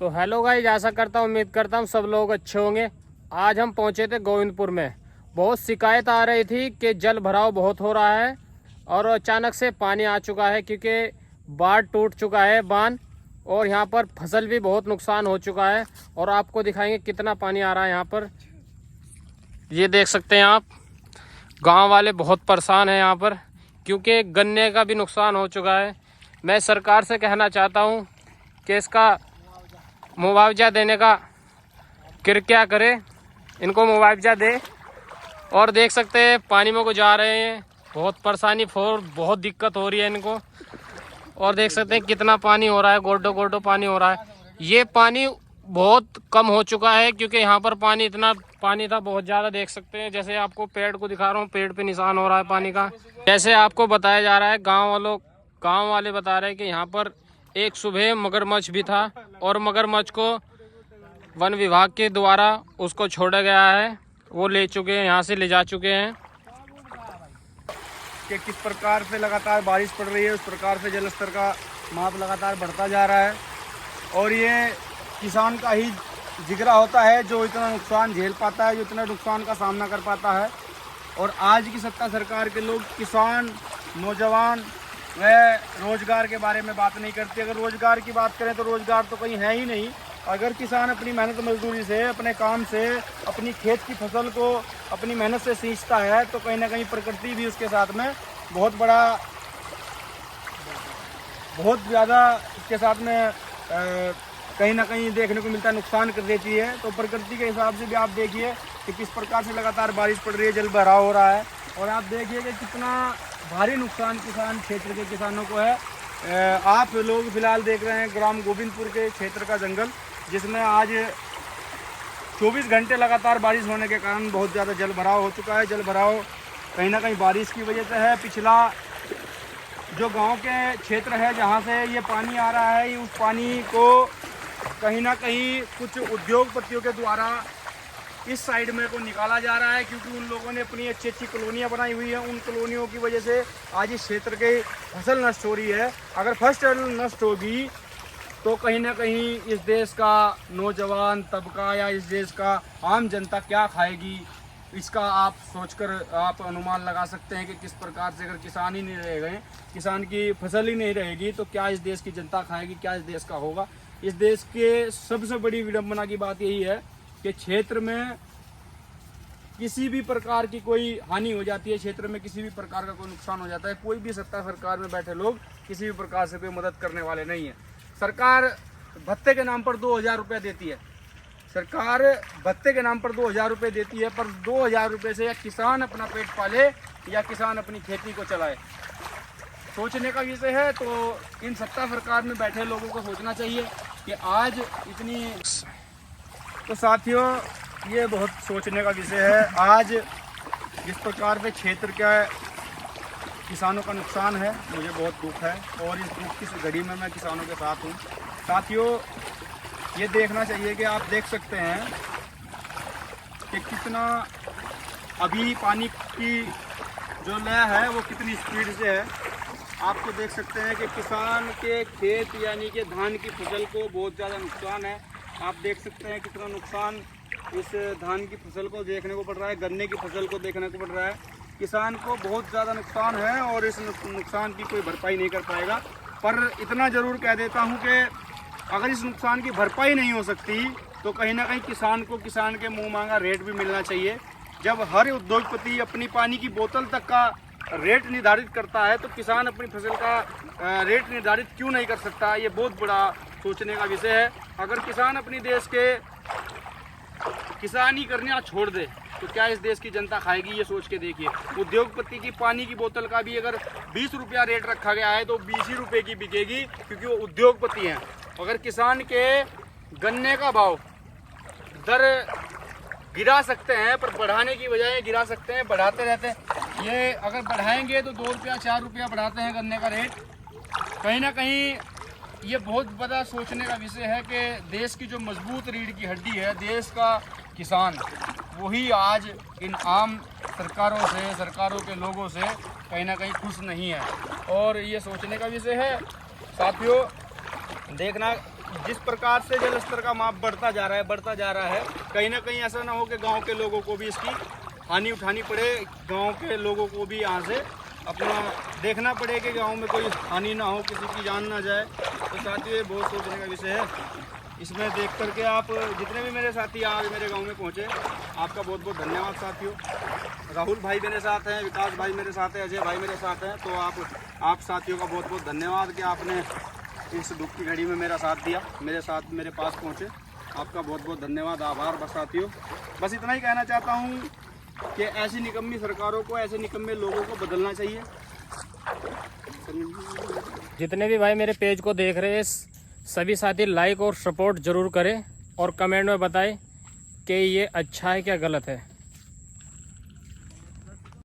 तो hello guys, आशा करता हूँ उम्मीद करता हूँ सब लोग अच्छे होंगे। आज हम पहुँचे थे गोविंदपुर में। बहुत शिकायत आ रही थी कि जल भराव बहुत हो रहा है और अचानक से पानी आ चुका है क्योंकि बाढ़ टूट चुका है बांध, और यहाँ पर फसल भी बहुत नुकसान हो चुका है। और आपको दिखाएंगे कितना पानी आ रहा है यहाँ पर। ये देख सकते हैं आप, गांव वाले बहुत परेशान हैं यहाँ पर क्योंकि गन्ने का भी नुकसान हो चुका है। मैं सरकार से कहना चाहता हूँ कि इसका मुआवजा देने का कृपया करे, इनको मुआवजा दे। और देख सकते हैं पानी में को जा रहे हैं, बहुत परेशानी बहुत दिक्कत हो रही है इनको। और देख सकते हैं कितना पानी हो रहा है, गोडो गोडो पानी हो रहा है। ये पानी बहुत कम हो चुका है क्योंकि यहाँ पर पानी इतना पानी था बहुत ज़्यादा। देख सकते हैं जैसे आपको पेड़ को दिखा रहा हूँ, पेड़ पे निशान हो रहा है पानी का। जैसे आपको बताया जा रहा है, गांव वाले बता रहे हैं कि यहाँ पर एक सुबह मगरमच्छ भी था और मगरमच्छ को वन विभाग के द्वारा उसको छोड़ा गया है, वो ले चुके हैं, यहाँ से ले जा चुके हैं। कि किस प्रकार से लगातार बारिश पड़ रही है, उस प्रकार से जल स्तर का माप लगातार बढ़ता जा रहा है। और ये किसान का ही जिगरा होता है जो इतना नुकसान झेल पाता है, जो इतना नुकसान का सामना कर पाता है। और आज की सत्ता सरकार के लोग किसान, नौजवान व रोजगार के बारे में बात नहीं करते। अगर रोजगार की बात करें तो रोजगार तो कहीं है ही नहीं। अगर किसान अपनी मेहनत मजदूरी से, अपने काम से, अपनी खेत की फसल को अपनी मेहनत से सींचता है तो कहीं ना कहीं प्रकृति भी उसके साथ में बहुत ज़्यादा उसके साथ में कहीं ना कहीं देखने को मिलता है, नुकसान कर देती है। तो प्रकृति के हिसाब से भी आप देखिए कि किस प्रकार से लगातार बारिश पड़ रही है, जल भराव हो रहा है। और आप देखिए कि कितना भारी नुकसान किसान क्षेत्र के किसानों को है। आप लोग फिलहाल देख रहे हैं ग्राम गोविंदपुर के क्षेत्र का जंगल, जिसमें आज 24 घंटे लगातार बारिश होने के कारण बहुत ज़्यादा जल भराव हो चुका है। जल भराव कहीं ना कहीं बारिश की वजह से है। पिछला जो गांव के क्षेत्र है जहां से ये पानी आ रहा है, उस पानी को कहीं ना कहीं कुछ उद्योगपतियों के द्वारा इस साइड में को निकाला जा रहा है, क्योंकि उन लोगों ने अपनी अच्छी अच्छी कॉलोनियाँ बनाई हुई हैं। उन कॉलोनियों की वजह से आज इस क्षेत्र की फसल नष्ट हो रही है। अगर फसल नष्ट होगी तो कहीं ना कहीं इस देश का नौजवान तबका या इस देश का आम जनता क्या खाएगी, इसका आप सोचकर आप अनुमान लगा सकते हैं कि किस प्रकार से अगर किसान ही नहीं रह गए, किसान की फसल ही नहीं रहेगी तो क्या इस देश की जनता खाएगी, क्या इस देश का होगा। इस देश के सबसे बड़ी विडंबना की बात यही है कि क्षेत्र में किसी भी प्रकार की कोई हानि हो जाती है, क्षेत्र में किसी भी प्रकार का कोई नुकसान हो जाता है, कोई भी सत्ता सरकार में बैठे लोग किसी भी प्रकार से कोई मदद करने वाले नहीं है। सरकार भत्ते के नाम पर 2000 रुपये देती है, सरकार भत्ते के नाम पर 2000 रुपये देती है, पर 2000 रुपये से या किसान अपना पेट पाले या किसान अपनी खेती को चलाए, सोचने का विषय है। तो इन सत्ता सरकार में बैठे लोगों को सोचना चाहिए कि आज इतनी, तो साथियों ये बहुत सोचने का विषय है। आज जिस प्रकार से क्षेत्र का किसानों का नुकसान है, मुझे बहुत दुख है और इस दुख की घड़ी में मैं किसानों के साथ हूँ। साथियों ये देखना चाहिए कि आप देख सकते हैं कि कितना अभी पानी की जो लय है वो कितनी स्पीड से है। आपको देख सकते हैं कि किसान के खेत यानी कि धान की फसल को बहुत ज़्यादा नुकसान है। आप देख सकते हैं कितना नुकसान इस धान की फसल को देखने को पड़ रहा है, गन्ने की फसल को देखने को पड़ रहा है। किसान को बहुत ज़्यादा नुकसान है और इस नुकसान की कोई भरपाई नहीं कर पाएगा। पर इतना ज़रूर कह देता हूँ कि अगर इस नुकसान की भरपाई नहीं हो सकती तो कहीं ना कहीं किसान को किसान के मुँह मांगा रेट भी मिलना चाहिए। जब हर उद्योगपति अपनी पानी की बोतल तक का रेट निर्धारित करता है तो किसान अपनी फसल का रेट निर्धारित क्यों नहीं कर सकता, ये बहुत बड़ा सोचने का विषय है। अगर किसान अपनी देश के किसानी करना छोड़ दे तो क्या इस देश की जनता खाएगी, ये सोच के देखिए। उद्योगपति की पानी की बोतल का भी अगर 20 रुपया रेट रखा गया है तो 20 ही रुपये की बिकेगी, क्योंकि वो उद्योगपति हैं। अगर किसान के गन्ने का भाव दर गिरा सकते हैं पर बढ़ाने की बजाय गिरा सकते हैं, बढ़ाते रहते हैं। ये अगर बढ़ाएंगे तो 2 रुपया 4 रुपया बढ़ाते हैं गन्ने का रेट। कहीं ना कहीं ये बहुत बड़ा सोचने का विषय है कि देश की जो मजबूत रीढ़ की हड्डी है देश का किसान, वही आज इन आम सरकारों के लोगों से कहीं ना कहीं खुश नहीं है। और ये सोचने का विषय है साथियों। देखना जिस प्रकार से जल स्तर का माप बढ़ता जा रहा है, कहीं ना कहीं ऐसा ना हो कि गांव के लोगों को भी इसकी हानि उठानी पड़े, गांव के लोगों को भी यहाँ से अपना देखना पड़े कि गांव में कोई हानि ना हो, किसी की जान ना जाए। तो साथियों ये बहुत सोचने का विषय है। इसमें देख करके आप जितने भी मेरे साथी आज मेरे गांव में पहुंचे, आपका बहुत बहुत धन्यवाद साथियों। राहुल भाई मेरे साथ हैं, विकास भाई मेरे साथ हैं, अजय भाई मेरे साथ हैं। तो आप साथियों का बहुत बहुत धन्यवाद कि आपने इस दुख की घड़ी में मेरा साथ दिया, मेरे साथ मेरे पास पहुँचे। आपका बहुत बहुत धन्यवाद, आभार। बस साथियों बस इतना ही कहना चाहता हूँ कि ऐसी निकम्मी सरकारों को, ऐसे निकम्मे लोगों को बदलना चाहिए। जितने भी भाई मेरे पेज को देख रहे हैं सभी साथी लाइक और सपोर्ट ज़रूर करें और कमेंट में बताएं कि ये अच्छा है क्या गलत है।